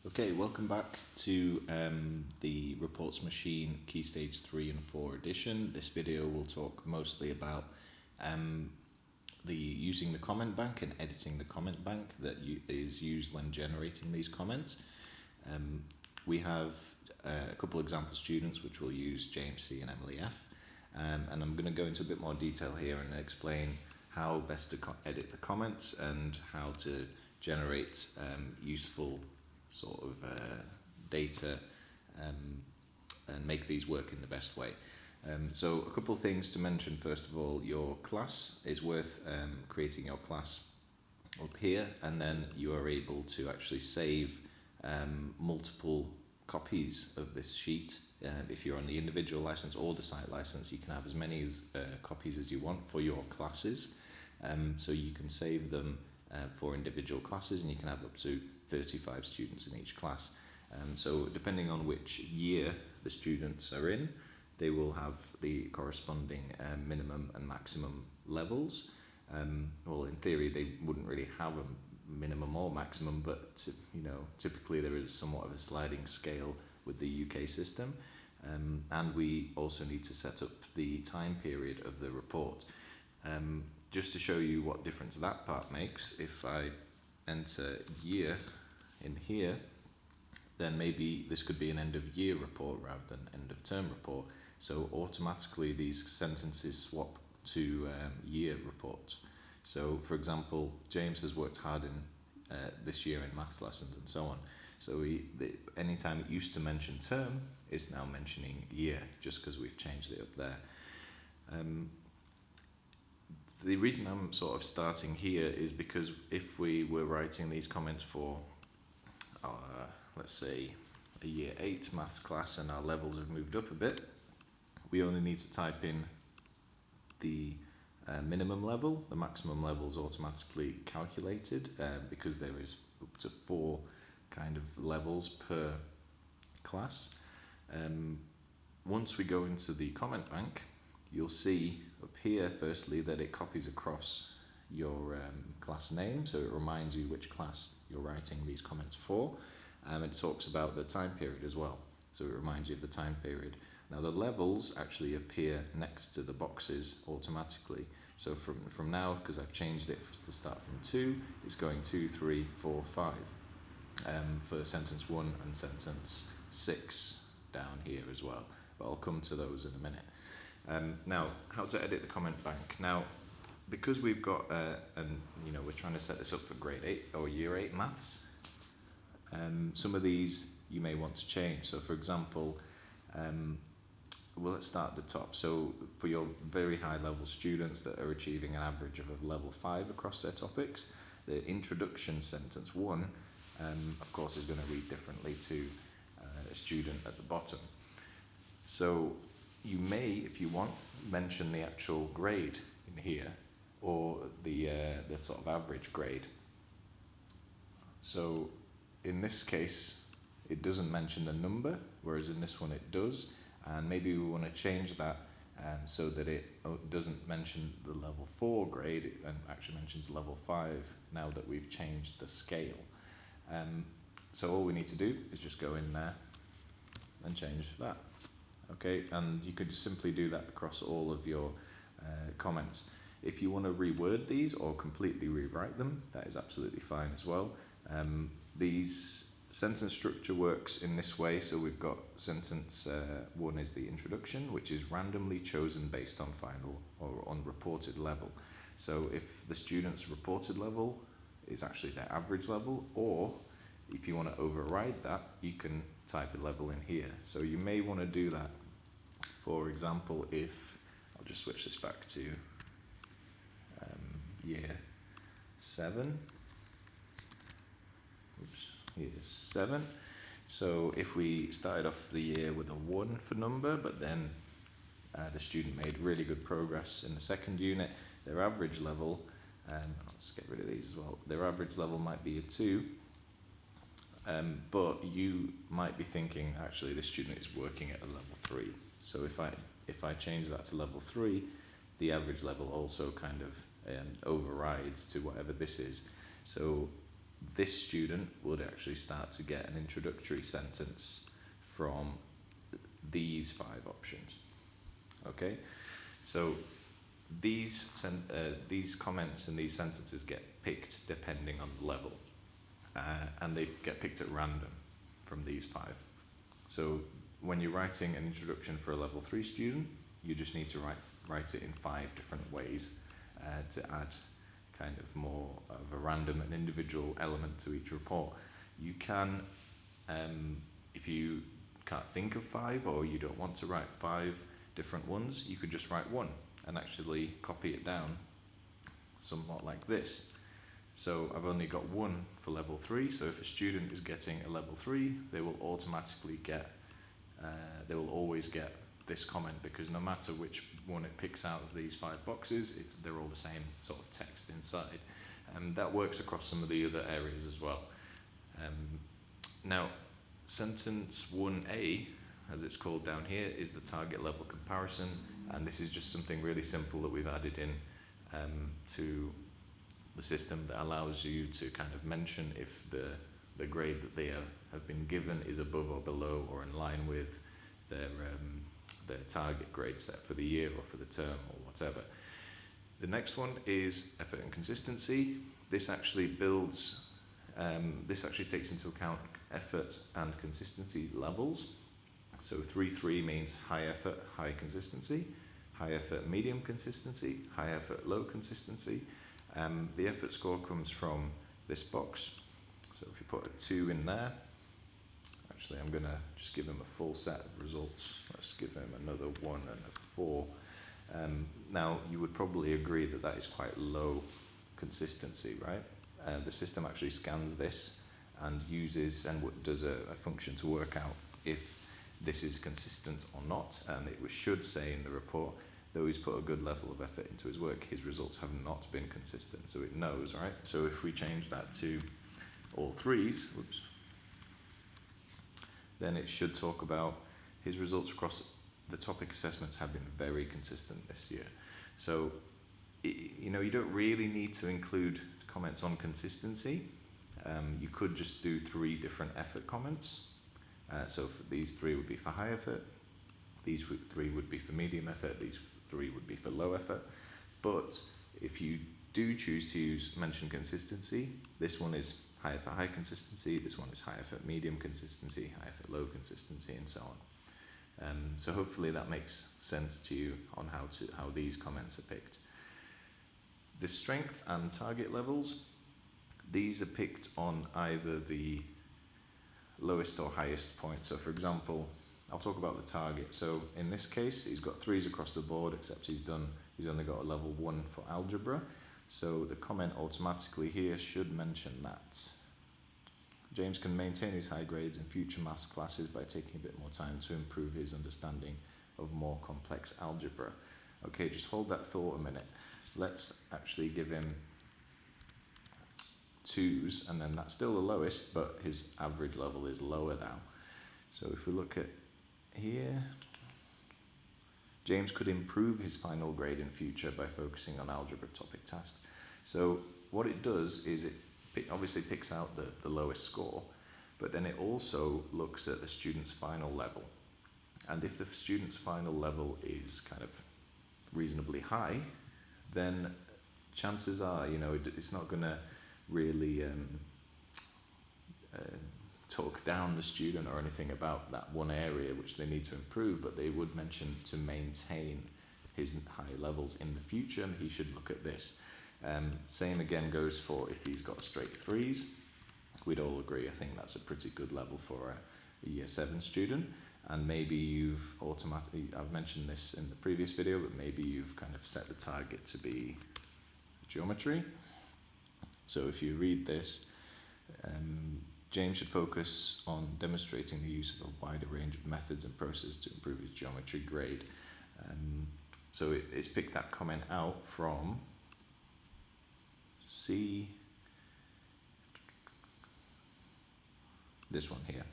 Okay, welcome back to the Reports Machine Key Stage 3 and 4 edition. This video will talk mostly about using the comment bank and editing the comment bank that is used when generating these comments. We have a couple example students which will use James C and Emily F. And I'm going to go into a bit more detail here and explain how best to edit the comments and how to generate useful sort of data and make these work in the best way. So a couple of things to mention. First of all, your class is worth creating your class up here, and then you are able to actually save multiple copies of this sheet. If you're on the individual license or the site license, you can have as many copies as you want for your classes. So you can save them for individual classes, and you can have up to 35 students in each class. So depending on which year the students are in, they will have the corresponding minimum and maximum levels. Well, in theory, they wouldn't really have a minimum or maximum, but typically there is somewhat of a sliding scale with the UK system. And we also need to set up the time period of the report. Just to show you what difference that part makes, if I enter year in here, then maybe this could be an end of year report rather than end of term report. So automatically these sentences swap to year reports. So for example, James has worked hard in this year in maths lessons and so on. So anytime it used to mention term, it's now mentioning year, just because we've changed it up there. The reason I'm sort of starting here is because if we were writing these comments for, let's say, a year 8 maths class and our levels have moved up a bit, we only need to type in the minimum level. The maximum level is automatically calculated because there is up to 4 kind of levels per class. Once we go into the comment bank, you'll see up here firstly that it copies across your class name, so it reminds you which class you're writing these comments for. It talks about the time period as well, so it reminds you of the time period. Now the levels actually appear next to the boxes automatically, so from now, because I've changed it to start from 2, it's going 2, 3, 4, 5 for sentence 1 and sentence 6 down here as well, but I'll come to those in a minute. Now, how to edit the comment bank. Now, because we've got, we're trying to set this up for grade 8 or year 8 maths, some of these you may want to change. So for example, let's start at the top. So for your very high level students that are achieving an average of a level 5 across their topics, the introduction sentence 1, of course, is going to read differently to a student at the bottom. So you may, if you want, mention the actual grade in here, or the sort of average grade. So in this case, it doesn't mention the number, whereas in this one it does. And maybe we want to change that so that it doesn't mention the level 4 grade and actually mentions level 5 now that we've changed the scale. So all we need to do is just go in there and change that. Okay, and you could simply do that across all of your comments. If you want to reword these or completely rewrite them, that is absolutely fine as well. These sentence structure works in this way. So we've got sentence 1 is the introduction, which is randomly chosen based on final or on reported level. So if the student's reported level is actually their average level, or if you want to override that, you can type a level in here. So you may want to do that. For example, if I'll just switch this back to year 7. Oops, year 7. So if we started off the year with a 1 for number, but then the student made really good progress in the second unit, their average level, let's get rid of these as well, their average level might be a 2. But you might be thinking, actually, this student is working at a level 3. So if I change that to level 3, the average level also kind of overrides to whatever this is. So this student would actually start to get an introductory sentence from these 5 options. Okay, so these comments and these sentences get picked depending on the level, and they get picked at random from these 5. So when you're writing an introduction for a level 3 student, you just need to write it in 5 different ways to add kind of more of a random and individual element to each report. You can, if you can't think of 5, or you don't want to write 5 different ones, you could just write one and actually copy it down somewhat like this. So I've only got one for level 3, so if a student is getting a level 3, they will automatically get, they will always get this comment, because no matter which one it picks out of these 5 boxes, they're all the same sort of text inside. That works across some of the other areas as well. Now, sentence 1A, as it's called down here, is the target level comparison, and this is just something really simple that we've added in to the system that allows you to kind of mention if the grade that they have been given is above or below or in line with their target grade set for the year or for the term or whatever. The next one is effort and consistency. This actually builds, this actually takes into account effort and consistency levels. So 3-3 means high effort, high consistency, high effort, medium consistency, high effort, low consistency. The effort score comes from this box. So if you put a 2 in there, actually I'm going to just give him a full set of results. Let's give him another 1 and a 4. Now you would probably agree that that is quite low consistency, right? The system actually scans this and uses and does a function to work out if this is consistent or not, and it should say in the report, though he's put a good level of effort into his work, his results have not been consistent, so it knows, right? So if we change that to all 3s, whoops, then it should talk about his results across the topic assessments have been very consistent this year. So, you know, you don't really need to include comments on consistency. You could just do 3 different effort comments. So these 3 would be for high effort, these 3 would be for medium effort, these 3 would be for low effort. But if you do choose to mention consistency, this one is high effort, high consistency, this one is high effort, medium consistency, high effort, low consistency, and so on. So hopefully that makes sense to you on how these comments are picked. The strength and target levels, these are picked on either the lowest or highest point. So for example, I'll talk about the target. So in this case, he's got 3s across the board, except he's only got a level 1 for algebra. So the comment automatically here should mention that James can maintain his high grades in future maths classes by taking a bit more time to improve his understanding of more complex algebra. Okay, just hold that thought a minute. Let's actually give him 2s, and then that's still the lowest, but his average level is lower now. So if we look at here, James could improve his final grade in future by focusing on algebra topic tasks. So what it does is it obviously picks out the lowest score, but then it also looks at the student's final level. And if the student's final level is kind of reasonably high, then chances are, you know, it's not going to really talk down the student or anything about that one area which they need to improve, but they would mention to maintain his high levels in the future, and he should look at this. Same again goes for if he's got straight 3s. We'd all agree, I think that's a pretty good level for a year 7 student, and maybe you've automatically, I've mentioned this in the previous video, but maybe you've kind of set the target to be geometry. So if you read this, James should focus on demonstrating the use of a wider range of methods and processes to improve his geometry grade. So it's picked that comment out from this one here.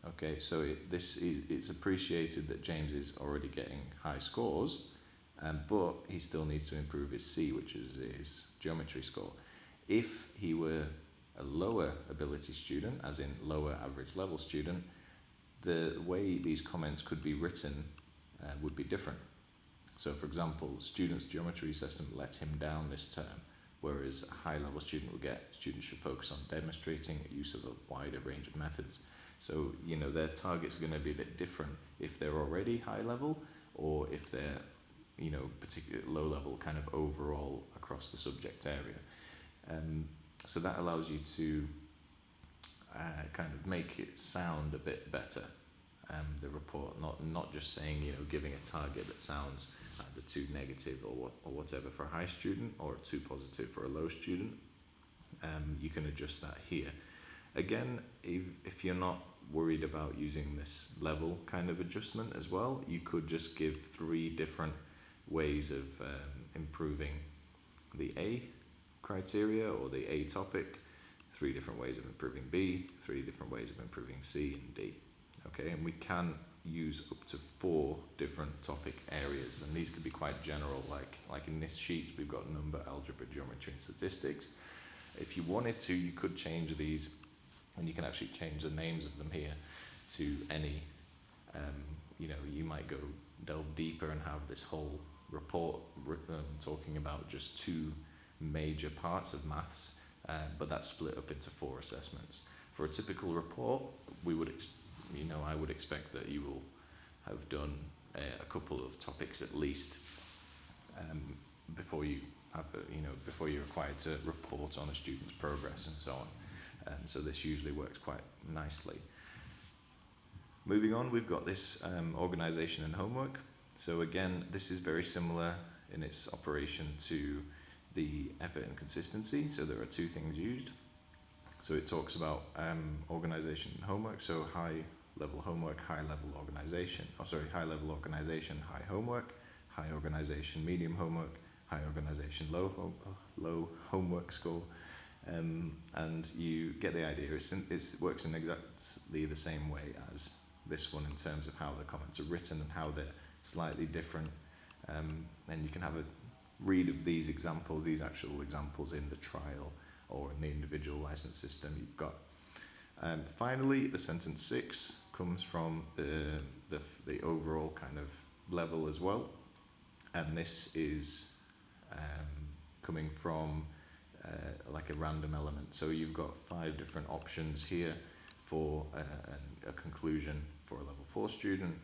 Okay, so it's appreciated that James is already getting high scores, but he still needs to improve his C, which is his geometry score. If he were a lower ability student, as in lower average level student, the way these comments could be written would be different. So for example, student's geometry assessment let him down this term, whereas a high level student would get students should focus on demonstrating use of a wider range of methods. So, their target's going to be a bit different if they're already high level or if they're, particularly low level kind of overall across the subject area. So that allows you to kind of make it sound a bit better, the report, not just saying, giving a target that sounds either too negative or whatever for a high student or too positive for a low student. You can adjust that here. Again, if you're not worried about using this level kind of adjustment as well, you could just give 3 different ways of improving the A criteria or the A topic, 3 different ways of improving B, 3 different ways of improving C and D. Okay, and we can use up to 4 different topic areas, and these could be quite general, like in this sheet we've got number, algebra, geometry and statistics. If you wanted to, you could change these, and you can actually change the names of them here to any, you might go delve deeper and have this whole report talking about just 2 major parts of maths, but that's split up into 4 assessments. For a typical report, I would expect that you will have done a couple of topics at least before you have, before you're required to report on a student's progress and so on. So this usually works quite nicely. Moving on, we've got this organisation and homework. So again, this is very similar in its operation to the effort and consistency. So there are 2 things used. So it talks about organisation and homework. So high level homework, high level organisation. High level organisation, high homework, high organisation, medium homework, high organisation, low homework score. And you get the idea. It works in exactly the same way as this one in terms of how the comments are written and how they're slightly different. And you can have a read of these examples, these actual examples in the trial or in the individual license system you've got. Finally, the sentence 6 comes from the overall kind of level as well. And this is coming from like a random element. So you've got 5 different options here for a conclusion for a level 4 student,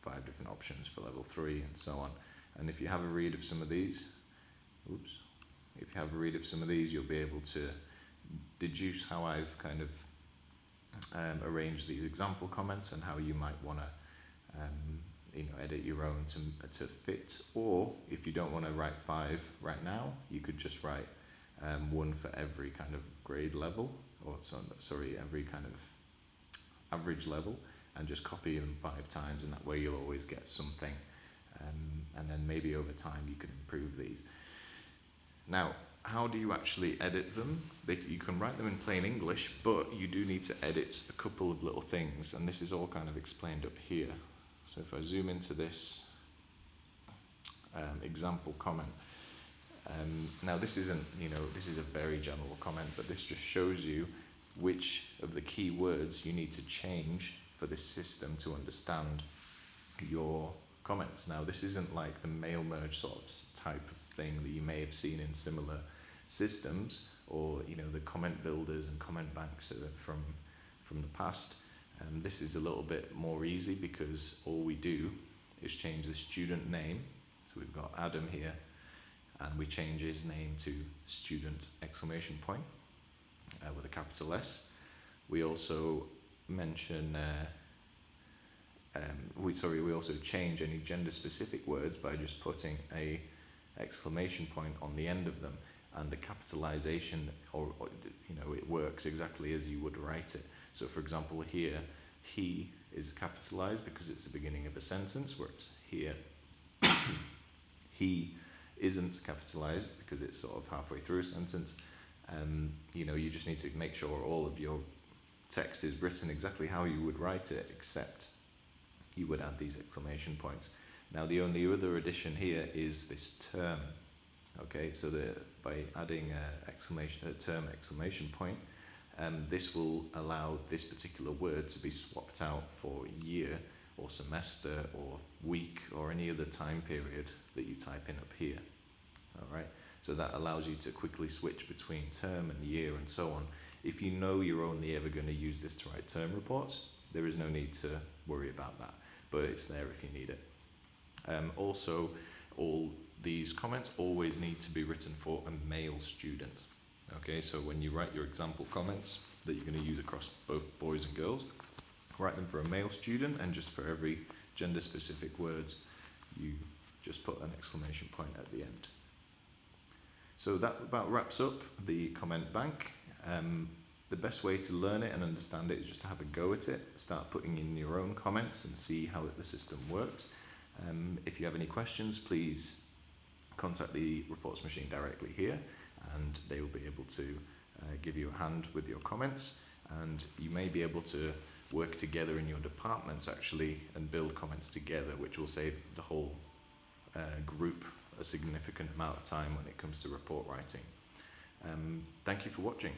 5 different options for level 3 and so on. And if you have a read of some of these, you'll be able to deduce how I've kind of arranged these example comments and how you might want to edit your own to fit. Or if you don't want to write 5 right now, you could just write 1 for every kind of grade level, every kind of average level, and just copy them 5 times, and that way you'll always get something. And then maybe over time you can improve these. Now, how do you actually edit them? You can write them in plain English, but you do need to edit a couple of little things, and this is all kind of explained up here. So if I zoom into this example comment, now this isn't, this is a very general comment, but this just shows you which of the key words you need to change for this system to understand your comments. Now this isn't like the mail merge sort of type of thing that you may have seen in similar systems, or the comment builders and comment banks from the past. This is a little bit more easy because all we do is change the student name. So we've got Adam here, and we change his name to student exclamation point with a capital S. We also mention we also change any gender specific words by just putting a exclamation point on the end of them, and the capitalization it works exactly as you would write it. So for example here, he is capitalized because it's the beginning of a sentence, whereas here he isn't capitalized because it's sort of halfway through a sentence. You just need to make sure all of your text is written exactly how you would write it, except you would add these exclamation points. Now the only other addition here is this term. Okay, so by adding a term exclamation point, this will allow this particular word to be swapped out for year or semester or week or any other time period that you type in up here. All right, so that allows you to quickly switch between term and year and so on. If you know you're only ever going to use this to write term reports, there is no need to worry about that, but it's there if you need it. Also, all these comments always need to be written for a male student. Okay, so when you write your example comments that you're going to use across both boys and girls, write them for a male student, and just for every gender specific words, you just put an exclamation point at the end. So that about wraps up the comment bank. The best way to learn it and understand it is just to have a go at it, start putting in your own comments and see how the system works. If you have any questions, please contact the reports machine directly here, and they will be able to give you a hand with your comments, and you may be able to work together in your departments actually and build comments together, which will save the whole group a significant amount of time when it comes to report writing. Thank you for watching.